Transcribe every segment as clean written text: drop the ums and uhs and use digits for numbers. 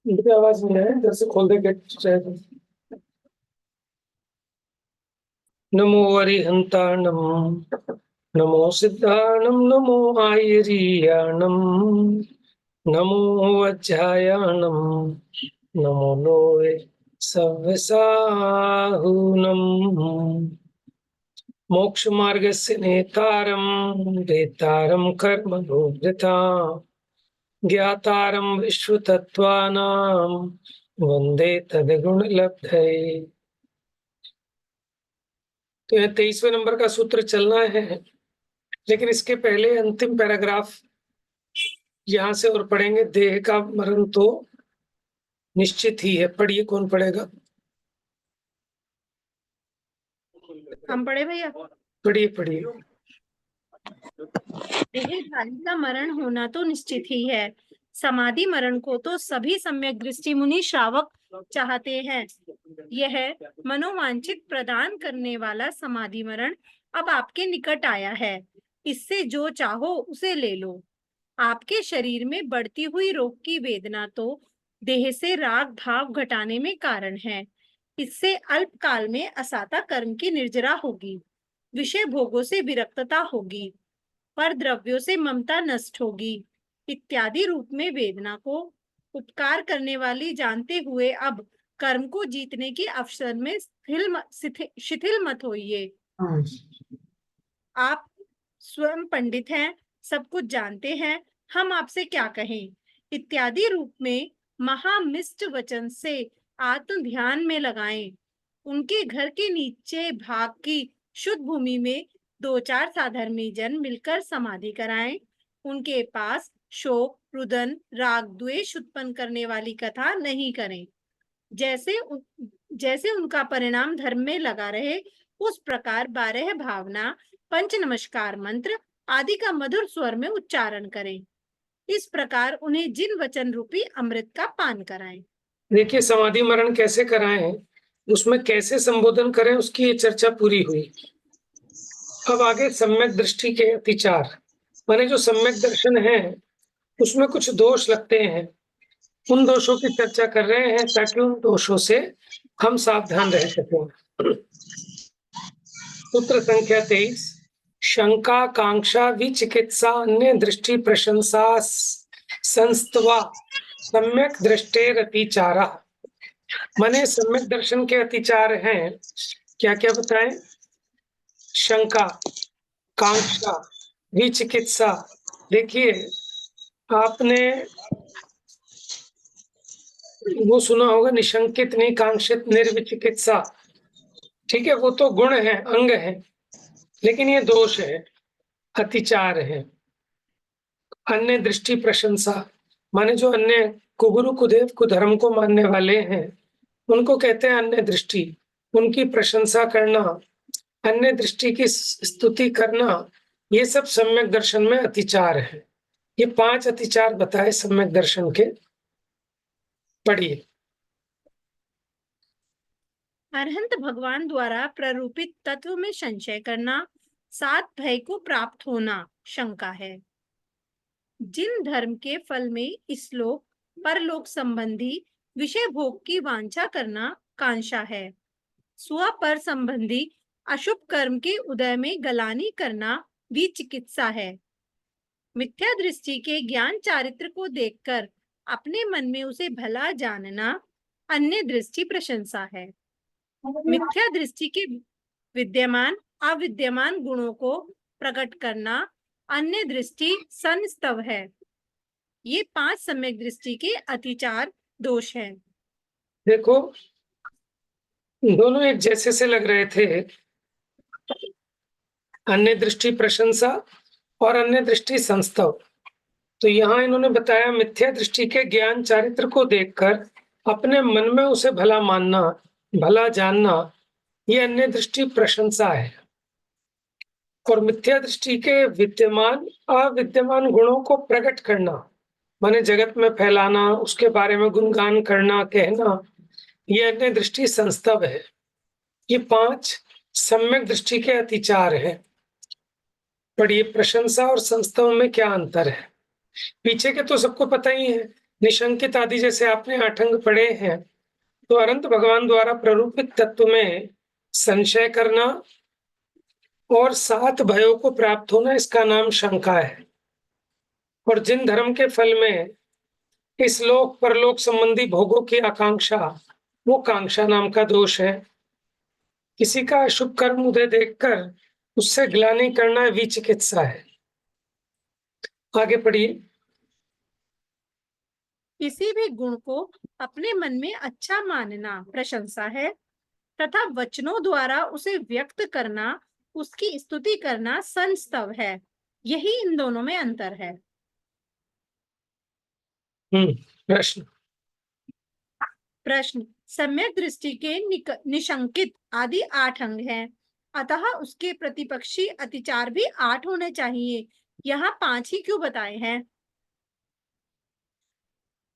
इनकी आवाज नहीं है, इधर से खोल दे गेट शायद। नमो अरिहंताणम, नमो सिद्धाणम, नमो आयरीयाणम, नमो वज्रायाणम, नमो लोए सव्यसाहुनम। मोक्ष मार्गस्य नेतारम, वेतारम कर्मणो वृथा, ज्ञातारम विश्वतत्त्वानां, वंदे तद्गुणलब्धये। तो यह 23वें नंबर का सूत्र चलना है, लेकिन इसके पहले अंतिम पैराग्राफ यहां से और पढ़ेंगे। देह का मरण तो निश्चित ही है। पढ़िए, कौन पढ़ेगा? हम पढ़े भैया? पढ़िए पढ़िए। देहधारी का मरण होना तो निश्चित ही है। समाधि मरण को तो सभी सम्यक दृष्टि मुनि श्रावक चाहते हैं। यह मनोवांछित प्रदान करने वाला समाधि मरण अब आपके निकट आया है। इससे जो चाहो उसे ले लो। आपके शरीर में बढ़ती हुई रोग की वेदना तो देह से राग भाव घटाने में कारण है। इससे अल्पकाल में असाता कर्म की निर्जरा होगी, विषय भोगों से विरक्तता होगी, पर द्रव्यों से ममता नष्ट होगी इत्यादि रूप में वेदना को उपकार करने वाली जानते हुए अब कर्म को जीतने के अवसर में शिथिल मत होइए। आप स्वयं पंडित हैं, सब कुछ जानते हैं, हम आपसे क्या कहें इत्यादि रूप में महामिष्ट वचन से आत्म ध्यान में लगाएं। उनके घर के नीचे भाग की शुद्ध भूमि में 2-4 साधर्मी जन मिलकर समाधि कराएं। उनके पास शोक, रुदन, राग, द्वेष उत्पन्न करने वाली कथा नहीं करें। जैसे उनका परिणाम धर्म में लगा रहे, उस प्रकार 12 भावना, पंच नमस्कार मंत्र आदि का मधुर स्वर में उच्चारण करें। इस प्रकार उन्हें जिन वचन रूपी अमृत का पान कराएं। देखिए, समाधि मरण कैसे कराएं, उसमें कैसे संबोधन करें, उसकी ये चर्चा पूरी हुई। अब आगे सम्यक दृष्टि के अतिचार, माने जो सम्यक दर्शन है उसमें कुछ दोष लगते हैं, उन दोषों की चर्चा कर रहे हैं ताकि उन दोषों से हम सावधान रह सकें। सूत्र संख्या 23, शंका कांक्षा विचिकित्सा अन्य दृष्टि प्रशंसा संस्तवा सम्यक दृष्टेर अतिचारा। माने सम्यक दर्शन के अतिचार हैं। क्या क्या बताएं? शंका, कांक्षा, विचिकित्सा। देखिए, आपने वो सुना होगा, निशंकित निकांक्षित निर्विचिकित्सा। ठीक है, वो तो गुण है, अंग है, लेकिन ये दोष है, अतिचार है। अन्य दृष्टि प्रशंसा, माने जो अन्य कुगुरु कुदेव कुधर्म को मानने वाले हैं उनको कहते हैं अन्य दृष्टि। उनकी प्रशंसा करना, अन्य दृष्टि की स्तुति करना, ये सब सम्यक दर्शन में अतिचार है। ये 5 अतिचार बताए सम्यक दर्शन के। पढ़िए। अरहंत भगवान द्वारा प्ररूपित तत्व में संशय करना, 7 भय को प्राप्त होना शंका है। जिन धर्म के फल में इसलोक परलोक संबंधी विषय भोग की वांछा करना कांक्षा है। स्व पर संबंधी अशुभ कर्म के उदय में गलानी करना भी चिकित्सा है। मिथ्या दृष्टि के ज्ञान चारित्र को देखकर अपने मन में उसे भला जानना अन्य दृष्टि प्रशंसा है। मिथ्या दृष्टि के विद्यमान अविद्यमान गुणों को प्रकट करना अन्य दृष्टि संस्तव है। ये 5 सम्यक दृष्टि के अतिचार दोष हैं। देखो, दोनों एक जैसे से लग रहे थे, अन्य दृष्टि प्रशंसा और अन्य दृष्टि संस्तव। तो यहाँ इन्होंने बताया मिथ्या दृष्टि के ज्ञान चारित्र को देखकर अपने मन में उसे भला मानना, भला जानना, ये अन्य दृष्टि प्रशंसा है। और मिथ्या दृष्टि के विद्यमान अविद्यमान गुणों को प्रकट करना, माने जगत में फैलाना, उसके बारे में गुणगान करना, कहना, ये अन्य दृष्टि संस्तव है। ये 5 सम्यक दृष्टि के अतिचार हैं। पर ये प्रशंसा और संस्तव में क्या अंतर है? पीछे के तो सबको पता ही है। निशंकित आदि जैसे आपने 8 अंग पढ़े हैं, तो अनंत भगवान द्वारा प्ररूपित तत्व में संशय करना और 7 भयों को प्राप्त होना, इसका नाम शंका है। और जिन धर्म के फल में इस लोक परलोक संबंधी भोगों की आकांक्षा, वो कांक्षा नाम का दोष है। किसी का अशुभ कर्म उदय देखकर उससे ग्लानि करना विचिकित्सा है। आगे पढ़िए। किसी भी गुण को अपने मन में अच्छा मानना प्रशंसा है तथा वचनों द्वारा उसे व्यक्त करना, उसकी स्तुति करना संस्तव है। यही इन दोनों में अंतर है। प्रश्न। प्रश्न, सम्यक दृष्टि के निशंकित आदि 8 अंग हैं, अतः उसके प्रतिपक्षी अतिचार भी 8 होने चाहिए। यहाँ 5 ही क्यों बताए हैं?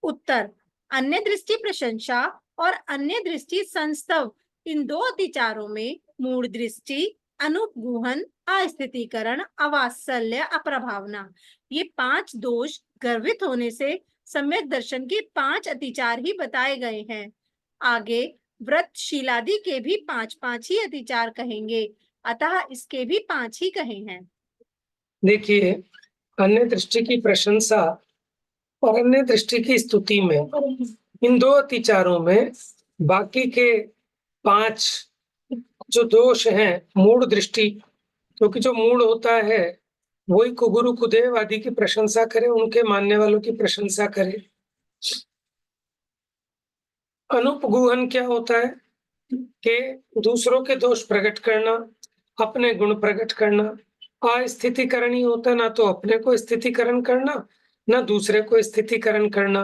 उत्तर, अन्य दृष्टि प्रशंसा और अन्य दृष्टि संस्तव, इन 2 अतिचारों में मूढ़ दृष्टि, अनुपगूहन, अस्थितीकरण, अवात्सल्य, अप्रभावना, ये 5 दोष गर्वित होने से सम्यक दर्शन के 5 अतिचार ही बताए गए हैं। आगे व्रतशीलादि के भी 5-5 ही अतिचार कहेंगे, अतः इसके भी 5 ही कहे हैं। देखिए, अन्य दृष्टि की प्रशंसा और अन्य दृष्टि की स्तुति में, इन 2 अतिचारों में बाकी के 5 जो दोष हैं, मूढ़ दृष्टि, क्योंकि जो मूढ़ होता है वही कुगुरु कुदेव आदि की प्रशंसा करे, उनके मानने वालों की प्रशंसा करे। अनुपगूहन क्या होता है कि दूसरों के दोष प्रकट करना, अपने गुण प्रकट करना। अस्थितीकरण ही होता है, ना तो अपने को स्थितीकरण करना, ना दूसरे को स्थितीकरण करना।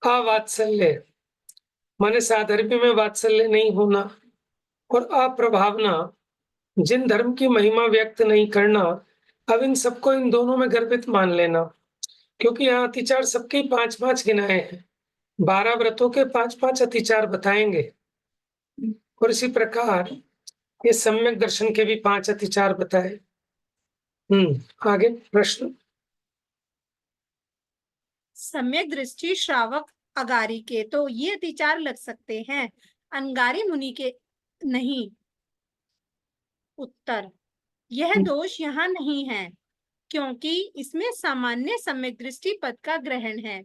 अवात्सल्य माने साधर्मी में वात्सल्य नहीं होना। और अप्रभावना, जिन धर्म की महिमा व्यक्त नहीं करना। अब इन सबको इन दोनों में गर्भित मान लेना, क्योंकि यहाँ अतिचार सबके 5-5 गिनाए हैं। 12 व्रतों के 5-5 अतिचार बताएंगे। और इसी प्रकार ये सम्यक दर्शन के भी 5 अतिचार बताए। आगे प्रश्न। सम्यक दृष्टि श्रावक अगारी के तो ये अतिचार लग सकते हैं, अंगारी मुनि के नहीं। उत्तर, यह दोष यहाँ नहीं है, क्योंकि इसमें सामान्य सम्यक दृष्टि पद का ग्रहण है।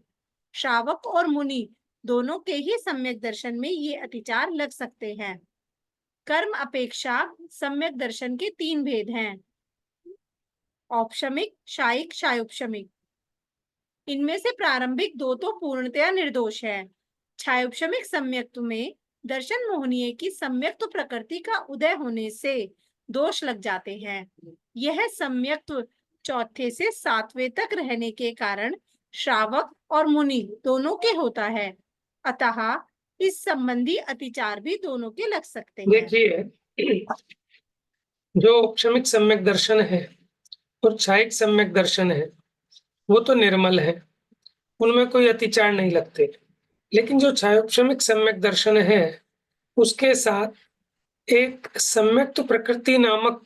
श्रावक और मुनि दोनों के ही सम्यक दर्शन में ये अतिचार लग सकते हैं। कर्म अपेक्षा सम्यक दर्शन के 3 भेद हैं, औपशमिक, शायिक, शायोपशमिक। इनमें से प्रारंभिक 2 तो पूर्णतया निर्दोष है। छायोपशमिक सम्यक्त्व में दर्शन मोहनीय की सम्यक्त्व प्रकृति का उदय होने से दोष लग जाते हैं। यह सम्यक्त्व 4 से 7वें तक रहने के कारण श्रावक और मुनि दोनों के होता है, अतः इस संबंधी अतिचार भी दोनों के लग सकते हैं। देखिए, जो औपशमिक सम्यक दर्शन है और छायिक सम्यक दर्शन है, वो तो निर्मल है, उनमें कोई अतिचार नहीं लगते। लेकिन जो छायोपशमिक सम्यक दर्शन है, उसके साथ एक सम्यक्त प्रकृति नामक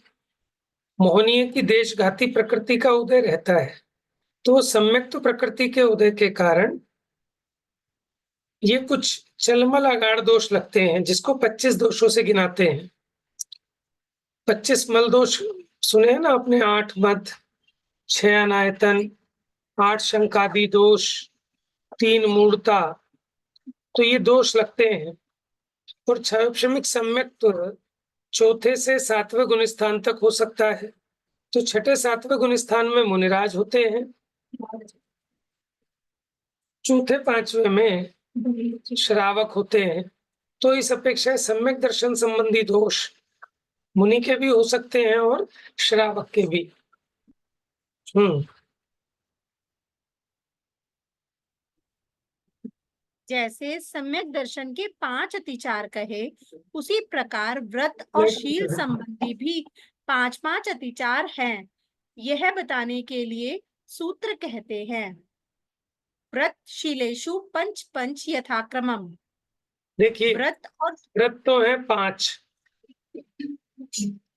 मोहनीय की देशघाती प्रकृति का उदय रहता है। तो सम्यक्त प्रकृति के उदय के कारण ये कुछ चलमल अगाढ़ दोष लगते हैं, जिसको 25 दोषों से गिनाते हैं। 25 मल दोष सुने हैं ना अपने? 8 मद, 6 अनायतन, 8 शंकादि दोष, 3 मूढ़ता, तो ये दोष लगते हैं। और छायोपशमिक सम्यक तो 4थे से 7वें गुण स्थान तक हो सकता है। तो 6ठे 7वें गुण स्थान में मुनिराज होते हैं, 4थे 5वें में श्रावक होते हैं। तो इस अपेक्षा सम्यक दर्शन संबंधी दोष मुनि के भी हो सकते हैं और श्रावक के भी। जैसे सम्यक दर्शन के 5 अतिचार कहे, उसी प्रकार व्रत और शील संबंधी भी 5-5 अतिचार हैं। यह बताने के लिए सूत्र कहते हैं, व्रत शीलेषु पंच पंच यथाक्रमम। देखिए, व्रत और व्रत तो है 5,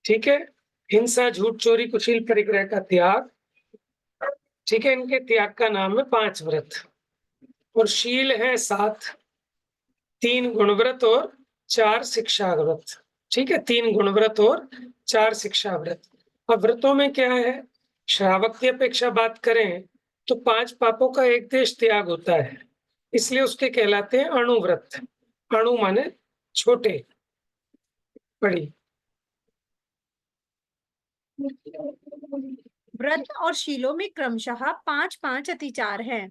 ठीक है। हिंसा, झूठ, चोरी, कुशील, परिग्रह का त्याग, ठीक है। इनके त्याग का नाम है 5 व्रत। और शील है 7, 3 गुणव्रत और 4 शिक्षा व्रत, ठीक है। 3 गुणव्रत और 4 शिक्षा व्रत। अब व्रतों में क्या है, श्रावक की अपेक्षा बात करें तो 5 पापों का एक देश त्याग होता है, इसलिए उसके कहलाते हैं अणुव्रत। अणु माने छोटे, बड़ी। व्रत और शीलों में क्रमशः 5-5 अतिचार हैं।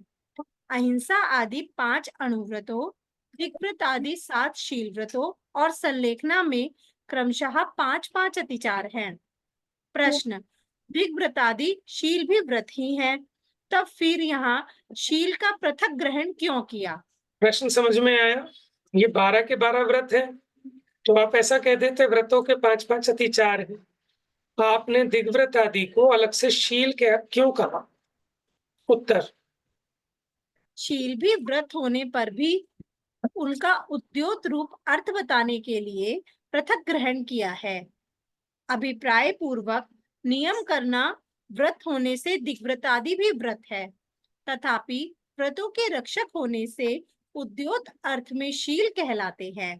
अहिंसा आदि 5 अणुव्रतों, दिग्व्रत आदि 7 शील व्रतों और संलेखना में क्रमशः 5-5 अतिचार हैं। प्रश्न, दिग्व्रत आदि शील भी व्रत ही हैं, तब फिर यहाँ शील का पृथक ग्रहण क्यों किया? प्रश्न समझ में आया? ये 12 के 12 व्रत हैं, तो आप ऐसा कह देते व्रतों के 5-5 अतिचार हैं। आपने दिग्व्रत आदि को अलग से शील क्यों कहा? उत्तर, शील भी व्रत होने पर भी उनका उद्योत रूप अर्थ बताने के लिए पृथक ग्रहण किया है। अभिप्राय पूर्वक नियम करना व्रत होने से दिग्व्रत आदि भी व्रत है, तथापि व्रतों के रक्षक होने से उद्योत अर्थ में शील कहलाते हैं,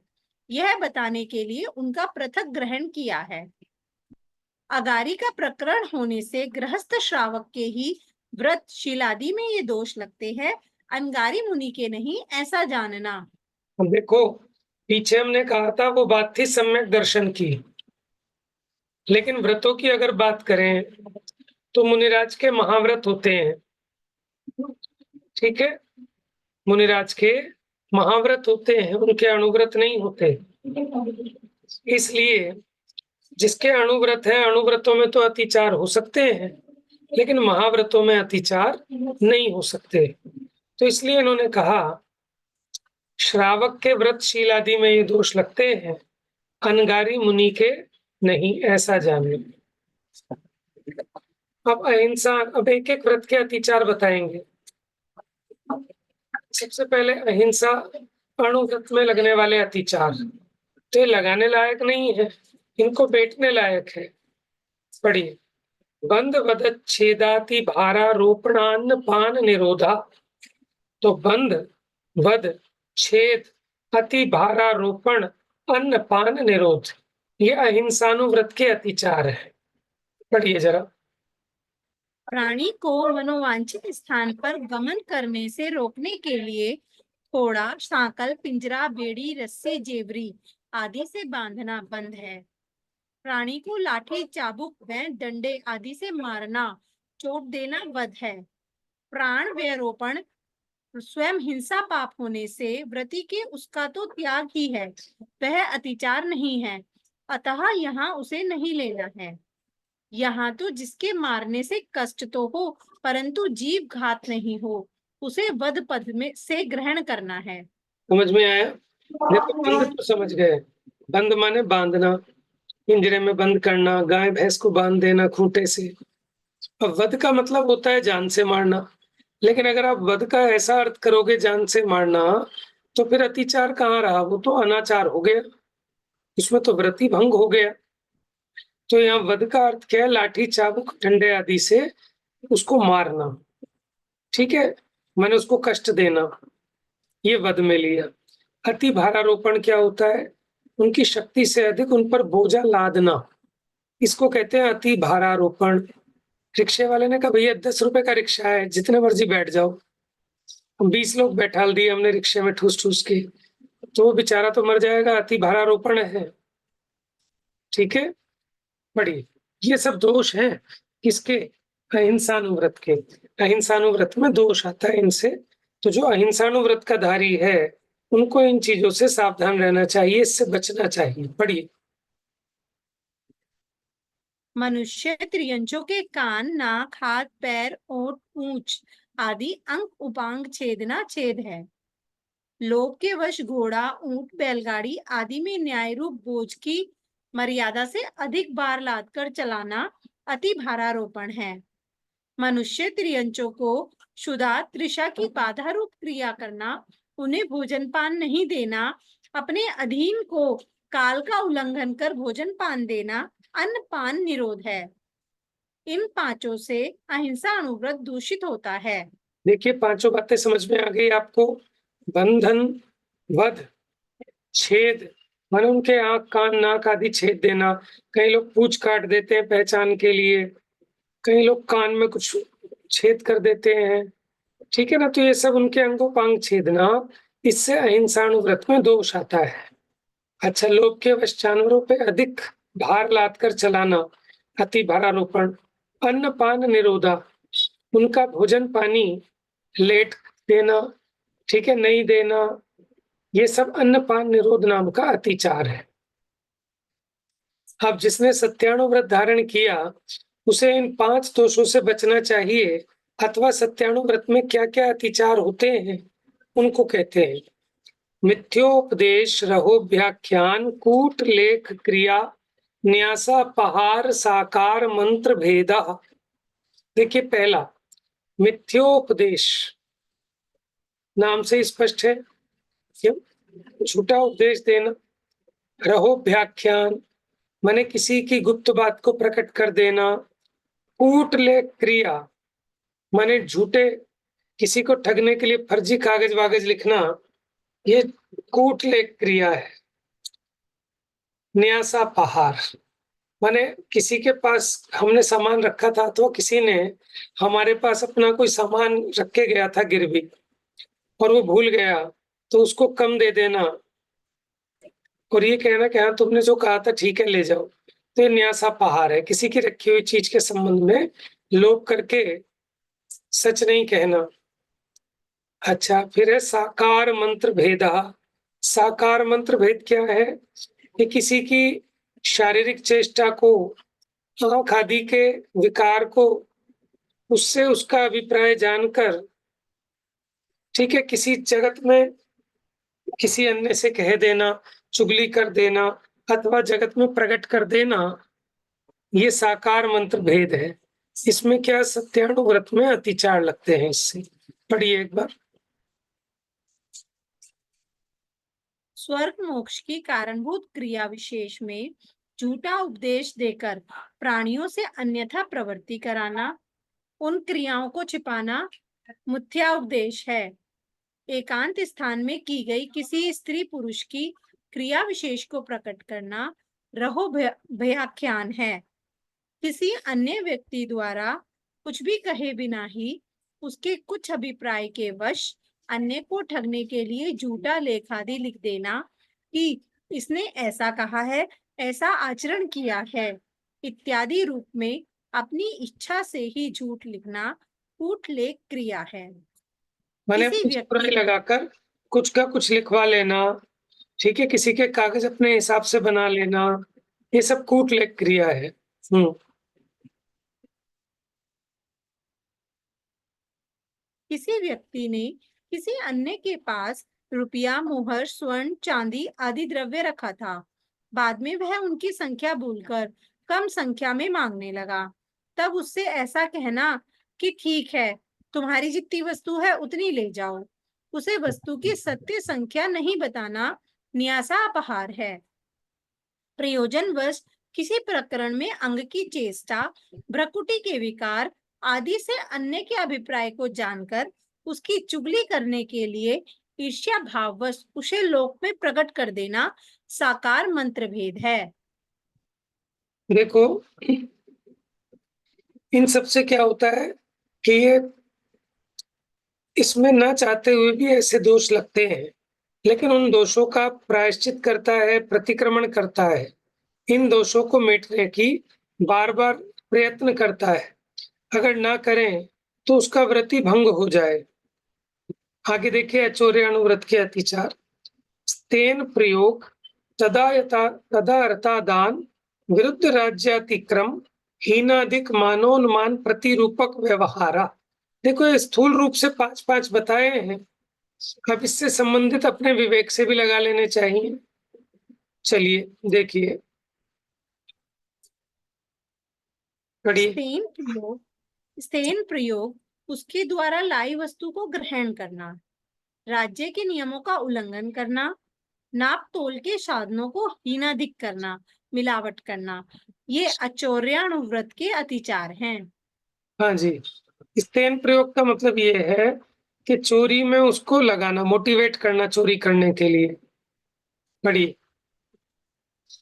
यह बताने के लिए उनका पृथक ग्रहण किया है। अगारी का प्रकरण होने से गृहस्थ श्रावक के ही व्रत शीलादि में ये दोष लगते हैं, अंगारी मुनि के नहीं, ऐसा जानना। देखो, पीछे हमने कहा था वो बात थी सम्यक दर्शन की, लेकिन व्रतों की अगर बात करें तो मुनिराज के महाव्रत होते हैं, ठीक है। मुनिराज के महाव्रत होते हैं, उनके अणुव्रत नहीं होते। इसलिए जिसके अणुव्रत है, अणुव्रतों में तो अतिचार हो सकते हैं, लेकिन महाव्रतों में अतिचार नहीं हो सकते। तो इसलिए इन्होंने कहा श्रावक के व्रत शील आदि में ये दोष लगते हैं, अनगारी मुनि के नहीं, ऐसा जानिए। अब अहिंसा, अब एक एक व्रत के अतिचार बताएंगे। सबसे पहले अहिंसा, अणुव्रत में लगने वाले अतिचार, तो ये लगाने लायक नहीं है, इनको बेटने लायक है। पढ़िए, बंध वध छेदाति भारारोपणान्न पान निरोधा। तो बंध, वध, छेद, अति भारारोपण, अन्न पान निरोध, ये अहिंसानुव्रत के अतिचार है। पढ़िए जरा। प्राणी को मनोवांछित स्थान पर गमन करने से रोकने के लिए थोड़ा सांकल, पिंजरा, बेड़ी, रस्सी, जेवरी आदि से बांधना बंध है। प्राणी को लाठी, चाबुक, बैंड, डंडे आदि से मारना, चोट देना वध है। प्राण व्यरोपण स्वयं हिंसा पाप होने से व्रती के उसका तो त्याग ही है, वह अतिचार नहीं है, अतः यहाँ उसे नहीं लेना है। यहाँ तो जिसके मारने से कष्ट तो हो, परंतु जीव घात नहीं हो, उसे वध पद में से ग्रहण करना है। समझ में आया? देखो, बंद तो समझ गए। बंद माने बांधना, पिंजरे में बंद करना, गाय भैंस को बांध देना खूंटे से। अब वध का मतलब होता है जान से मारना, लेकिन अगर आप वध का ऐसा अर्थ करोगे जान से मारना, तो फिर अतिचार कहाँ रहा? वो तो अनाचार हो गया, इसमें तो व्रति भंग हो गया। तो यहाँ वध का अर्थ क्या है? लाठी, चाबुक, डंडे आदि से उसको मारना, ठीक है, मैंने उसको कष्ट देना, ये वध में लिया। अति भारारोपण क्या होता है? उनकी शक्ति से अधिक उन पर बोझा लादना, इसको कहते हैं अति भारारोपण। रिक्शे वाले ने कहा भैया 10 रुपए का रिक्शा है, जितने मर्जी बैठ जाओ। 20 लोग बैठाल दिए हमने रिक्शे में ठूस ठूस के, तो वो बेचारा तो मर जाएगा, अति भारारोपण है, ठीक है। पढ़िए, ये सब दोष हैं किसके? अहिंसानुव्रत के। अहिंसानुव्रत में दोष आता है इनसे। तो जो अहिंसानुव्रत का धारी है, उनको इन चीजों से सावधान रहना चाहिए, इससे बचना चाहिए। पढ़िए, मनुष्य त्रियंचों के कान, नाक, हाथ, पैर, ओठ, पूंछ आदि अंग उपांग छेदना छेद है। लोभ के वश घोड़ा, ऊंट, बैलगाड़ी आदि में न्याय रूप बोझ की मर्यादा से अधिक भार लाद कर चलाना अति भारारोपण है। मनुष्य त्रियंचों को क्षुधा, तृषा की बाधा रूप क्रिया करना, उन्हें भोजन पान नहीं देना, अपने अधीन को काल का उल्लंघन कर भोजन पान देना अन्न पान निरोध है। इन पांचों से अहिंसा अणुव्रत दूषित होता है। देखिए, पांचों बातें समझ में आ गई आपको। बंधन, वध, छेद माने उनके आंख, कान, नाक आदि छेद देना। कई लोग पूंछ काट देते हैं पहचान के लिए, कई लोग कान में कुछ छेद कर देते हैं, ठीक है ना। तो ये सब उनके अंगोपांग छेदना, इससे अहिंसाणुव्रत में दोष आता है। अच्छा, लोभ के वश जानवरों पे अधिक भार लाद कर चलाना, अति भारारोपण। अन्न पान निरोधा, उनका भोजन पानी लेट देना, ठीक है, नहीं देना, ये सब अन्न पान निरोध नाम का अतिचार है। अब जिसने सत्याणुव्रत धारण किया, उसे इन 5 दोषों से बचना चाहिए, अथवा सत्याणुव्रत में क्या क्या अतिचार होते हैं उनको कहते हैं मिथ्योपदेश, रहोभ्याख्यान, कूट, लेख, क्रिया, न्यासा, पहार, साकार, मंत्र भेदा। देखिए, पहला मिथ्योपदेश, नाम से स्पष्ट है, क्यों? झूठा उपदेश देना। रहोभ्याख्यान माने किसी की गुप्त बात को प्रकट कर देना। कूट, लेख, क्रिया माने झूठे, किसी को ठगने के लिए फर्जी कागज वागज लिखना, ये कूट लेख क्रिया है। न्यासा, पहार माने किसी के पास हमने सामान रखा था, तो किसी ने हमारे पास अपना कोई सामान रख के गया था गिरवी, और वो भूल गया, तो उसको कम दे देना और ये कहना कि हाँ, तुमने जो कहा था ठीक है, ले जाओ। तो ये न्यासा पहार है, किसी की रखी हुई चीज के संबंध में लोभ करके सच नहीं कहना। अच्छा, फिर है साकार मंत्र भेदा। साकार मंत्र भेद क्या है? कि किसी की शारीरिक चेष्टा को, आंख आदि के विकार को, उससे उसका अभिप्राय जानकर, ठीक है, किसी जगत में किसी अन्य से कह देना, चुगली कर देना, अथवा जगत में प्रकट कर देना, ये साकार मंत्र भेद है। इसमें क्या सत्याणुव्रत में अतिचार लगते हैं। इससे पढ़िए एक बार। स्वर्ग मोक्ष की कारणभूत क्रिया विशेष में झूठा उपदेश देकर प्राणियों से अन्यथा प्रवृत्ति कराना, उन क्रियाओं को छिपाना मिथ्या उपदेश है। एकांत स्थान में की गई किसी स्त्री पुरुष की क्रिया विशेष को प्रकट करना रहोभ्याख्यान है। किसी अन्य व्यक्ति द्वारा कुछ भी कहे बिना ही उसके कुछ अभिप्राय के वश अन्य को ठगने के लिए झूठा लेख आदि लिख देना कि इसने ऐसा कहा है, ऐसा आचरण किया है इत्यादि रूप में अपनी इच्छा से ही झूठ लिखना कूट लेख क्रिया है। मैंने किसी कुछ बुराई व्यक्ति लगाकर कुछ का कुछ लिखवा लेना, ठीक है, किसी के कागज अपने हिसाब से बना लेना, ये सब कूट लेख क्रिया है। किसी व्यक्ति ने किसी अन्य के पास रुपया, मोहर, स्वर्ण, चांदी आदि द्रव्य रखा था। बाद में वह उनकी संख्या भूलकर कम संख्या में मांगने लगा। तब उससे ऐसा कहना कि ठीक है, तुम्हारी जितनी वस्तु है उतनी ले जाओ, उसे वस्तु की सत्य संख्या नहीं बताना न्यासा अपहार है। प्रयोजनवश किसी प्रकरण में अंग की चेष्टा, भ्रकुटी के विकार आदि से अन्य के अभिप्राय को जानकर उसकी चुगली करने के लिए ईर्ष्या भाववश उसे लोक में प्रकट कर देना साकार मंत्र भेद है। देखो, इन सब से क्या होता है कि ये इसमें ना चाहते हुए भी ऐसे दोष लगते हैं, लेकिन उन दोषों का प्रायश्चित करता है, प्रतिक्रमण करता है, इन दोषों को मिटने की बार-बार प्रयत्न करता है। अगर ना करें तो उसका व्रति भंग हो जाए। आगे देखिए, अचौर्यानुव्रत के अतिचार। तेन प्रयोग तदा अर्था दान, विरुद्ध राज्यातिक्रम, हीनाधिक मानोन्मान प्रतिरूपक व्यवहारा। देखो, ये स्थूल रूप से 5-5 बताए हैं, अब इससे संबंधित अपने विवेक से भी लगा लेने चाहिए। चलिए देखिए, पढ़िए। स्तेन प्रयोग उसके द्वारा लाई वस्तु को ग्रहण करना, राज्य के नियमों का उल्लंघन करना, नाप तोल के साधनों को हीनाधिक करना, मिलावट करना, ये अचौर्यानुव्रत के अतिचार हैं। हाँ जी, स्तेन प्रयोग का मतलब ये है कि चोरी में उसको लगाना, मोटिवेट करना चोरी करने के लिए। पढ़िए।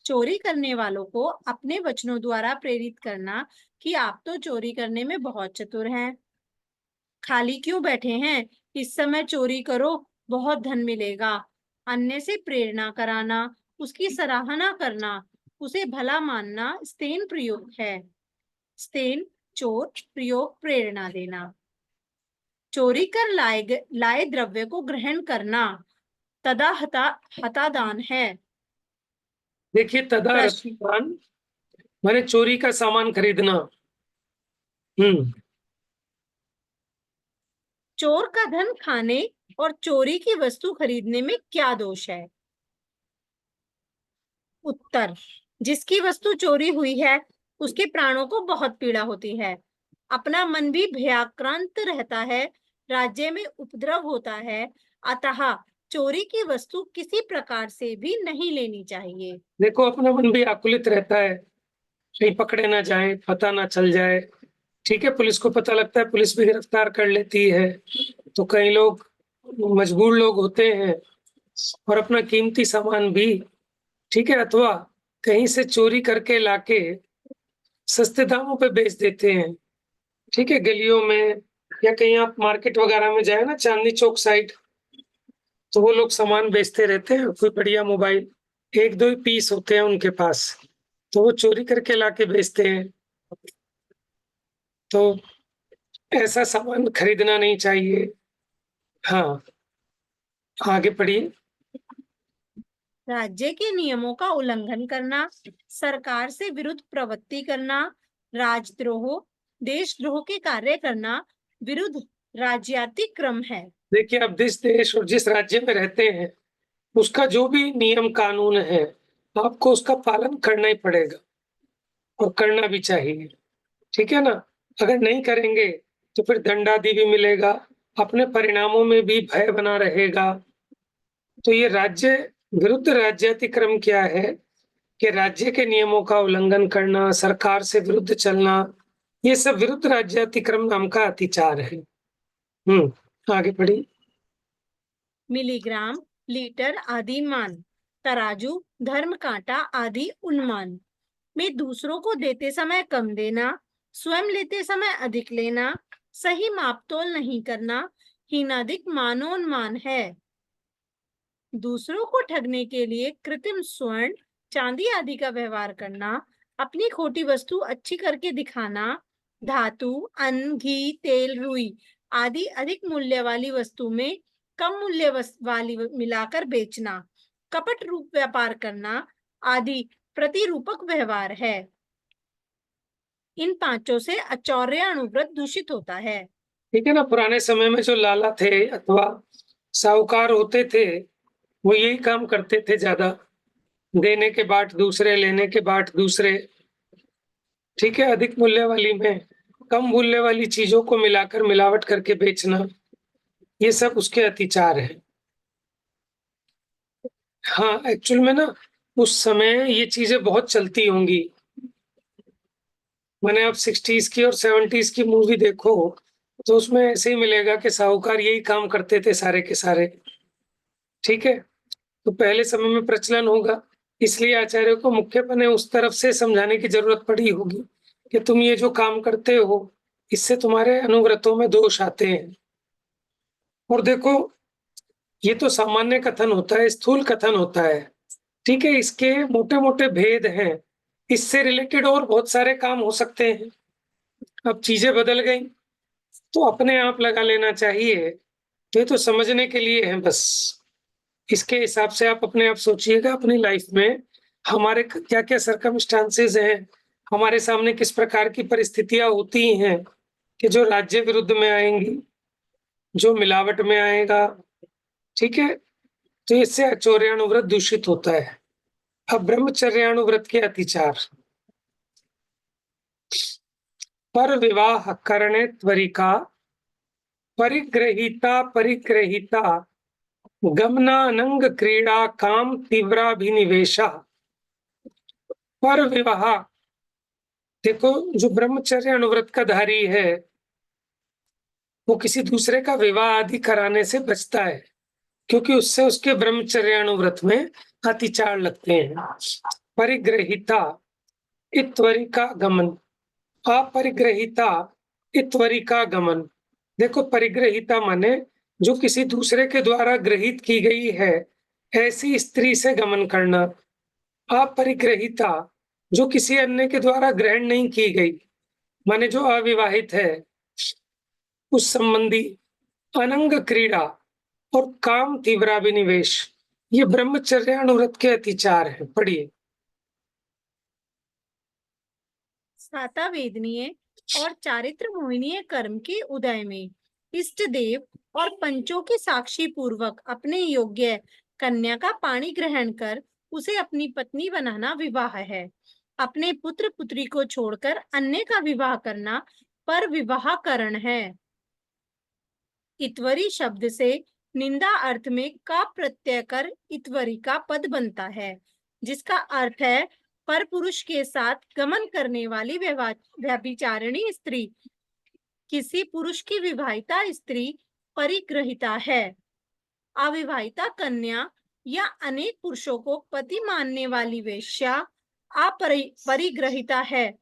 चोरी करने वालों को अपने वचनों द्वारा प्रेरित करना कि आप तो चोरी करने में बहुत चतुर हैं, खाली क्यों बैठे हैं, इस समय चोरी करो, बहुत धन मिलेगा। अन्य से प्रेरणा कराना, उसकी सराहना करना, उसे भला मानना स्तेन प्रयोग है। स्तेन चोर, प्रयोग प्रेरणा देना। चोरी कर लाए द्रव्य को ग्रहण करना तदा हतादान है। देखिए, तदारथीदान माने चोरी का सामान खरीदना। चोर का धन खाने और चोरी की वस्तु खरीदने में क्या दोष है? उत्तर, जिसकी वस्तु चोरी हुई है उसके प्राणों को बहुत पीड़ा होती है, अपना मन भी भयाक्रांत रहता है, राज्य में उपद्रव होता है, अतः चोरी की वस्तु किसी प्रकार से भी नहीं लेनी चाहिए। देखो, अपना मन भी आकुलित रहता है, कहीं पकड़े ना जाए, पता ना चल जाए। ठीक है, पुलिस को पता लगता है, पुलिस भी गिरफ्तार कर लेती है। तो कई लोग मजबूर लोग होते हैं और अपना कीमती सामान भी, ठीक है, अथवा कहीं से चोरी करके लाके सस्ते दामों पे बेच देते हैं। ठीक है, गलियों में या कहीं आप मार्केट वगैरह में जाए ना, चांदनी चौक साइड, तो वो लोग सामान बेचते रहते हैं। कोई बढ़िया मोबाइल, 1-2 ही पीस होते हैं उनके पास, तो वो चोरी करके लाके बेचते हैं। तो ऐसा सामान खरीदना नहीं चाहिए। हाँ, आगे पढ़िए। राज्य के नियमों का उल्लंघन करना, सरकार से विरुद्ध प्रवृत्ति करना, राजद्रोह, देशद्रोह के कार्य करना विरुद्ध राज्यातिक्रम क्रम है। देखिए, आप जिस देश और जिस राज्य में रहते हैं, उसका जो भी नियम कानून है, आपको उसका पालन करना ही पड़ेगा और करना भी चाहिए। ठीक है ना? अगर नहीं करेंगे, तो फिर दंडादि भी मिलेगा, अपने परिणामों में भी भय बना रहेगा। तो ये राज्य विरुद्ध राज्यातिक्रम क्या है कि राज्य के नियमों का उल्लंघन करना, सरकार से विरुद्ध चलना, ये सब विरुद्ध राज्यातिक्रम नाम का अतिचार है। आगे बढ़िए। मिलीग्राम, लीटर आदि मान, तराजू, धर्म कांटा आदि उन्मान में दूसरों को देते समय कम देना, स्वयं लेते समय अधिक लेना, सही मापतोल नहीं करना, हीनाधिक मानोन्मान है। दूसरों को ठगने के लिए कृत्रिम स्वर्ण, चांदी आदि का व्यवहार करना, अपनी खोटी वस्तु अच्छी करके दिखाना, धातु, अन्न, घी, तेल, रुई आदि अधिक मूल्य वाली वस्तु में कम मूल्य वाली मिलाकर बेचना, कपट रूप व्यापार करना आदि प्रतिरूपक व्यवहार है। इन पांचों से अचौर्य अनुव्रत दूषित होता है। ठीक है ना? पुराने समय में जो लाला थे अथवा साहूकार होते थे, वो यही काम करते थे ज्यादा, देने के बाद दूसरे, लेने के बाद दूसरे। ठीक है, अधिक मूल्य वाली में कम मूल्य वाली चीजों को मिलाकर मिलावट करके बेचना, ये सब उसके अतिचार है। हाँ, एक्चुअल में ना उस समय ये चीजें बहुत चलती होंगी। मैंने आप 60s की और 70s की मूवी देखो, तो उसमें ऐसे ही मिलेगा कि साहूकार यही काम करते थे सारे के सारे। ठीक है, तो पहले समय में प्रचलन होगा, इसलिए आचार्य को मुख्यपने उस तरफ से समझाने की जरूरत पड़ी होगी कि तुम ये जो काम करते हो, इससे तुम्हारे अनुव्रतों में दोष आते हैं। और देखो, ये तो सामान्य कथन होता है, स्थूल कथन होता है। ठीक है, इसके मोटे-मोटे भेद हैं। इससे रिलेटेड और बहुत सारे काम हो सकते हैं। अब चीजें बदल गई, तो अपने आप लगा लेना चाहिए। तो ये तो समझने के लिए है बस। इसके हिसाब से आप अपने आप सोचिएगा, अपनी लाइफ में हमारे क्या-क्या सर्कमस्टांसेस हैं, हमारे सामने किस प्रकार की परिस्थितियाँ होती हैं कि जो राज्य विरुद्ध में आएँगी, जो मिलावट में आएगा, ठीक है, तो इससे आचौर्यानुव्रत दूषित होता है। अब ब्रह्मचर्यानुव्रत के अतिचार। पर विवाह करणे त्वरिका परिग्रहिता गमनानंग क्रीड़ा काम तीव्राभिनिवेशा। पर विवाह, देखो जो ब्रह्मचर्य अनुव्रत का धारी है वो किसी दूसरे का विवाह आदि कराने से बचता है, क्योंकि उससे उसके ब्रह्मचर्यानुव्रत में अतिचार लगते हैं। परिग्रहिता इत्वरिका गमन, अपरिग्रहिता इत्वरिका गमन। देखो परिग्रहिता माने जो किसी दूसरे के द्वारा ग्रहित की गई है ऐसी स्त्री से गमन करना। अपरिग्रहिता जो किसी अन्य के द्वारा ग्रहण नहीं की गई, माने जो अविवाहित है उस संबंधी अनंग क्रीड़ा और काम तीव्राभिनिवेश, ये ब्रह्मचर्यानुव्रत के अतिचार है। पढ़िए। सातावेदनीय और चारित्र मोहिनीय कर्म के उदय में इष्ट देव और पंचों के साक्षी पूर्वक अपने योग्य कन्या का पाणी ग्रहण कर उसे अपनी पत्नी बनाना विवाह है। अपने पुत्र पुत्री को छोड़कर अन्य का विवाह करना पर विवाह करण है। इत्वरी शब्द से निंदा अर्थ में का प्रत्यय कर इत्वरी का पद बनता है, जिसका अर्थ है पर पुरुष के साथ गमन करने वाली व्यभिचारिणी स्त्री। किसी पुरुष की विवाहिता स्त्री परिग्रहिता है। अविवाहिता कन्या या अनेक पुरुषों को पति मानने वाली वेश्या अपरिग्रहिता है,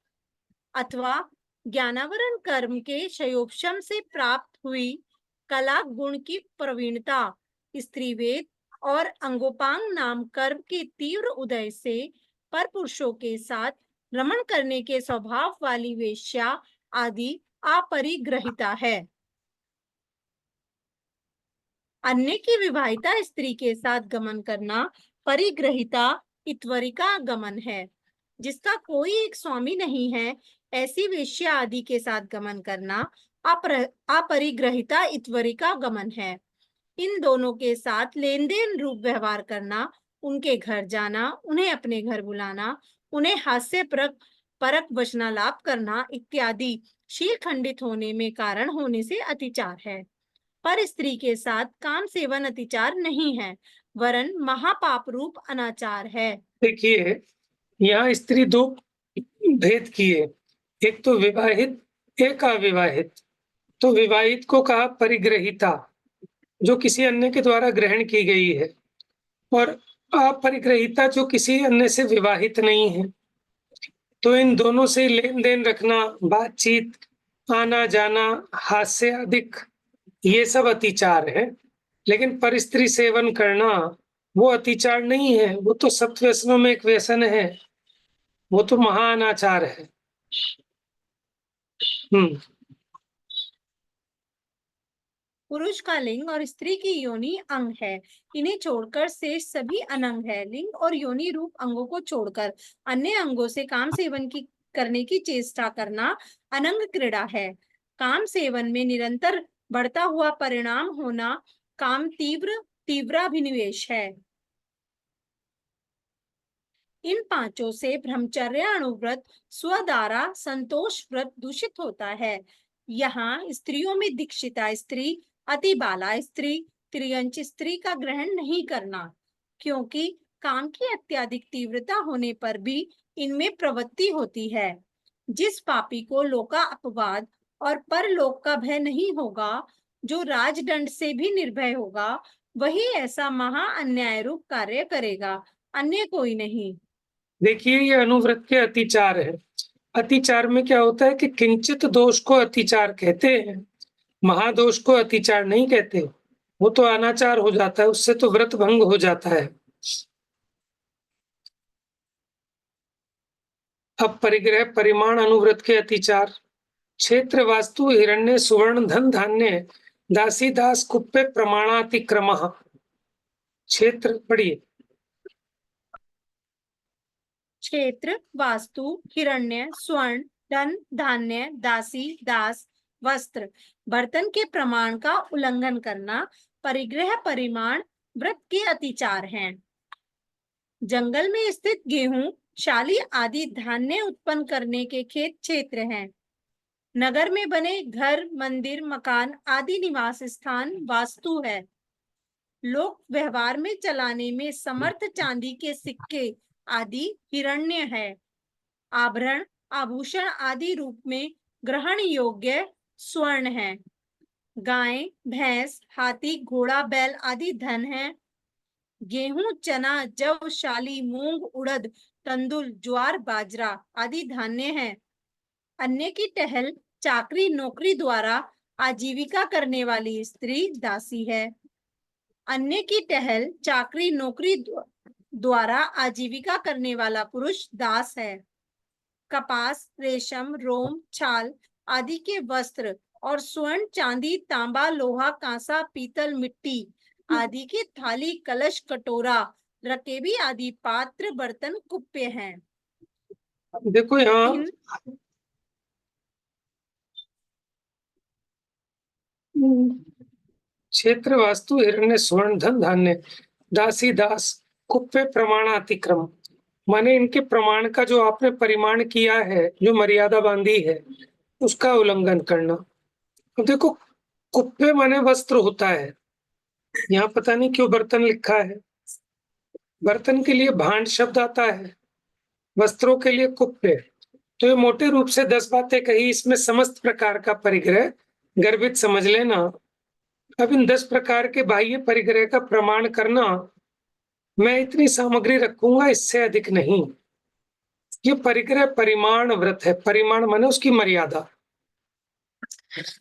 अथवा ज्ञानावरण कर्म के शयोपशम से प्राप्त हुई कला गुण की प्रवीणता, स्त्रीवेद और अंगोपांग नाम कर्म के तीव्र उदय से पर पुरुषों के साथ रमण करने के स्वभाव वाली वेश्या आदि अपरिग्रहिता है। अन्य की विवाहिता स्त्री के साथ गमन करना परिग्रहिता इत्वरिका गमन है। जिसका कोई एक स्वामी नहीं है ऐसी वेश्या आदि के साथ गमन करना अपरिग्रहिता इत्वरिका गमन है। इन दोनों के साथ लेन देन रूप व्यवहार करना, उनके घर जाना, उन्हें अपने घर बुलाना, उन्हें हास्य परक वचनालाप करना इत्यादि शील खंडित होने में कारण होने से अतिचार है। पर स्त्री के साथ काम सेवन अतिचार नहीं है, वरन महापाप रूप अनाचार है। देखिए यहाँ स्त्री दो भेद किए, एक तो विवाहित एक अविवाहित। तो विवाहित को कहा परिग्रहिता, जो किसी अन्य के द्वारा ग्रहण की गई है, और अपरिग्रहिता जो किसी अन्य से विवाहित नहीं है। तो इन दोनों से लेन देन रखना, बातचीत, आना जाना, हास्य अधिक, ये सब अतिचार है। लेकिन परस्त्री सेवन करना वो अतिचार नहीं है, वो तो सप्त व्यसनों में एक व्यसन है, वो तो महाअनाचार है। पुरुष का लिंग और स्त्री की योनि अंग है, इन्हें छोड़कर शेष सभी अनंग है। लिंग और योनि रूप अंगों को छोड़कर अन्य अंगों से काम सेवन की करने की चेष्टा करना अनंग क्रीड़ा है। काम सेवन में निरंतर बढ़ता हुआ परिणाम होना काम तीव्राभिनिवेश है। इन पांचों से ब्रह्मचर्यानुव्रत स्वद्वारा संतोष व्रत दूषित होता है। यहाँ स्त्रियों में दीक्षिता स्त्री, अति बाला स्त्री, त्रियंच स्त्री का ग्रहण नहीं करना, क्योंकि काम की अत्यधिक तीव्रता होने पर भी इनमें प्रवृत्ति होती है। जिस पापी को लोका अपवाद और परलोक का भय नहीं होगा, जो राजदंड से भी निर्भय होगा, वही ऐसा महा अन्याय रूप कार्य करेगा, अन्य कोई नहीं। देखिए ये अनुव्रत के अतिचार है। अतिचार में क्या होता है कि किंचित दोष को अतिचार कहते हैं, महादोष को अतिचार नहीं कहते। वो तो अनाचार हो जाता है, उससे तो व्रत भंग हो जाता है। अब परिग्रह परिमाण अनुव्रत के अतिचार। क्षेत्र वास्तु हिरण्य सुवर्ण धन धान्य दासी दास कुप्पे प्रमाणातिक्रम। क्षेत्र पढ़िए। क्षेत्र वास्तु हिरण्य स्वर्ण धन धान्य दासी दास वस्त्र बर्तन के प्रमाण का उल्लंघन करना परिग्रह परिमाण व्रत के अतिचार हैं। जंगल में स्थित गेहूं, शाली आदि धान्य उत्पन्न करने के खेत क्षेत्र हैं। नगर में बने घर, मंदिर, मकान आदि निवास स्थान वास्तु है। लोक व्यवहार में चलाने में समर्थ चांदी के सिक्के आदि हिरण्य है। आभरण, आभूषण आदि रूप में ग्रहण योग्य स्वर्ण है। गाय, भैंस, हाथी, घोड़ा, बैल आदि धन है। गेहूं, चना, जव, शाली, मूंग, उड़द, तंदुल, ज्वार, बाजरा आदि धान्य है। अन्य की टहल, चाकरी, नौकरी द्वारा आजीविका करने वाली स्त्री दासी है। अन्य की टहल, चाकरी, नौकरी द्वारा आजीविका करने वाला पुरुष दास है। कपास, रेशम, रोम, छाल आदि के वस्त्र और स्वर्ण, चांदी, तांबा, लोहा, कांसा, पीतल, मिट्टी आदि के थाली, कलश, कटोरा, रकेबी आदि पात्र, बर्तन, कुप्पे हैं। देखो यहाँ इन क्षेत्र, वास्तु, हिरण्य, स्वर्ण, धन, धान्य, दासी, दास, कुप्पे, प्रमाणातिक्रम, माने इनके प्रमाण का जो आपने परिमाण किया है, जो मर्यादा बांधी है, उसका उल्लंघन करना। अब देखो, कुप्पे माने वस्त्र होता है, यहाँ पता नहीं क्यों बर्तन लिखा है। बर्तन के लिए भांड शब्द आता है, वस्त्रों के लिए कुप्पे। तो ये मोटे रूप से 10 बातें कही, इसमें समस्त प्रकार का परिग्रह गर्भित समझ लेना। अब इन 10 प्रकार के बाह्य परिग्रह का प्रमाण करना, मैं इतनी सामग्री रखूंगा, इससे अधिक नहीं। ये परिग्रह परिमाण व्रत है, परिमाण माने उसकी मर्यादा।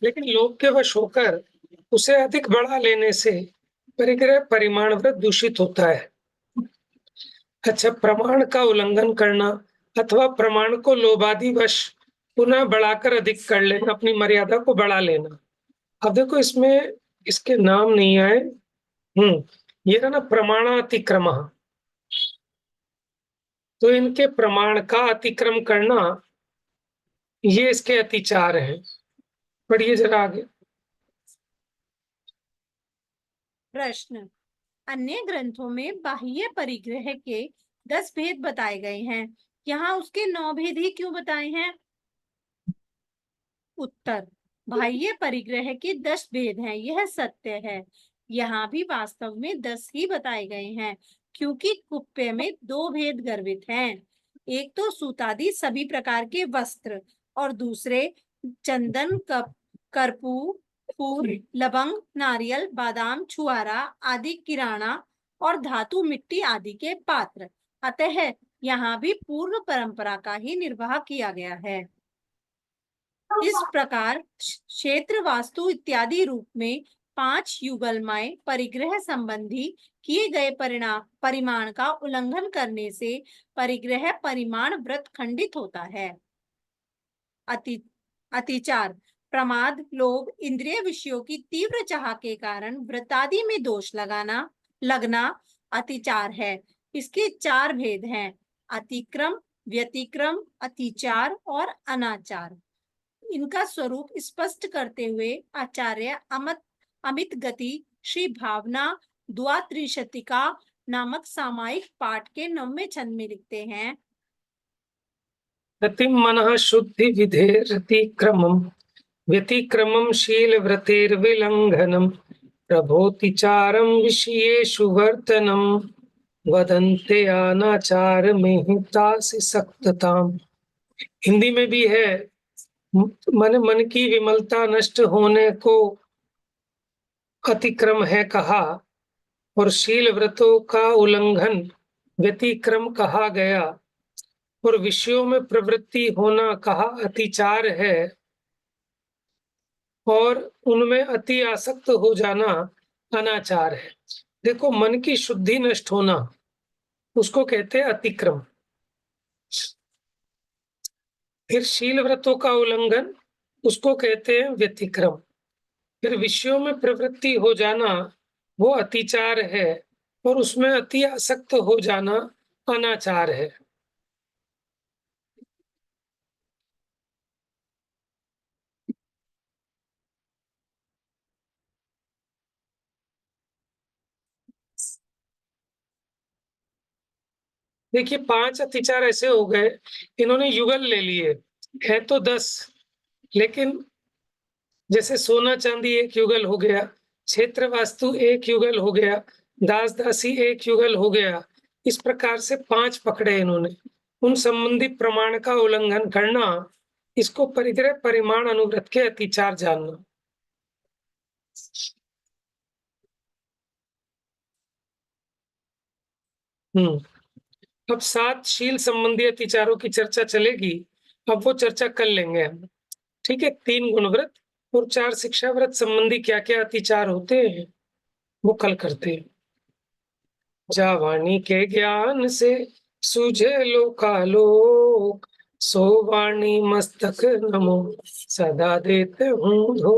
लेकिन लोभ के वश होकर उसे अधिक बढ़ा लेने से परिग्रह परिमाण व्रत दूषित होता है। अच्छा, प्रमाण का उल्लंघन करना अथवा प्रमाण को लोभादि वश पुनः बढ़ाकर अधिक कर लेना, अपनी मर्यादा को बढ़ा लेना। अब देखो, इसमें इसके नाम नहीं आए। ये रहा ना प्रमाणातिक्रम। तो इनके प्रमाण का अतिक्रम करना, ये इसके अतिचार हैं। पढ़िए जरा आगे। प्रश्न, अन्य ग्रंथों में बाह्य परिग्रह के 10 भेद बताए गए हैं, यहाँ उसके 9 भेद ही क्यों बताए हैं? उत्तर, बाह्य परिग्रह के 10 भेद हैं, यह सत्य है। यहाँ भी वास्तव में 10 ही बताए गए हैं, क्योंकि कुप्पे में 2 भेद गर्भित हैं। एक तो सूतादि सभी प्रकार के वस्त्र, और दूसरे चंदन, कर्पूर, फूल, लवंग, नारियल, बादाम, छुआरा आदि किराना और धातु, मिट्टी आदि के पात्र। अतः यहाँ भी पूर्व परंपरा का ही निर्वाह किया गया है। इस प्रकार क्षेत्र, वास्तु इत्यादि रूप में 5 युगलमय परिग्रह संबंधी किए गए परिमाण का उल्लंघन करने से परिग्रह परिमाण व्रत खंडित होता है। अतिचार, प्रमाद, लोभ, इंद्रिय विषयों की तीव्र चाह के कारण व्रतादि में दोष लगना अतिचार है। इसके 4 भेद हैं: अतिक्रम, व्यतिक्रम, अतिचार और अनाचार। इनका स्वरूप स्पष्ट करते हुए आचार्य अमित गति श्री भावना द्वात्रिशतिका नामक सामायिक पाठ के 9वें छंद में लिखते हैं: रतिम मनः शुद्धि विधेरतिक्रमम् व्यतिक्रमम् शील व्रतेर्विलंघनम् प्रभोतिचारम् विषयेषु वर्तनम् वदन्ते अनाचार में ही तासि सक्तताम्। हिंदी में भी है, मन की विमलता नष्ट होने को अतिक्रम है कहा, और शील व्रतों का उल्लंघन व्यतिक्रम कहा गया, और विषयों में प्रवृत्ति होना कहा अतिचार है, और उनमें अति आसक्त हो जाना अनाचार है। देखो, मन की शुद्धि नष्ट होना, उसको कहते हैं अतिक्रम। फिर शील व्रतों का उल्लंघन, उसको कहते हैं व्यतिक्रम। फिर विषयों में प्रवृत्ति हो जाना, वो अतिचार है, और उसमें अति आसक्त हो जाना अनाचार है। देखिए 5 अतिचार ऐसे हो गए, इन्होंने युगल ले लिए, है तो 10, लेकिन जैसे सोना चांदी एक युगल हो गया, क्षेत्र वास्तु एक युगल हो गया, दास दासी एक युगल हो गया, इस प्रकार से 5 पकड़े इन्होंने। उन संबंधी प्रमाण का उल्लंघन करना, इसको परिग्रह परिमाण अनुव्रत के अतिचार जानना। अब 7 शील संबंधी अतिचारों की चर्चा चलेगी। अब वो चर्चा कर लेंगे हम। ठीक है, 3 गुणव्रत और 4 शिक्षा व्रत संबंधी क्या क्या अतिचार होते हैं वो कल करते हैं। जा वाणी के ज्ञान से सूझे लोकालोक, सो वाणी मस्तक नमो सदा देते हूँ धो।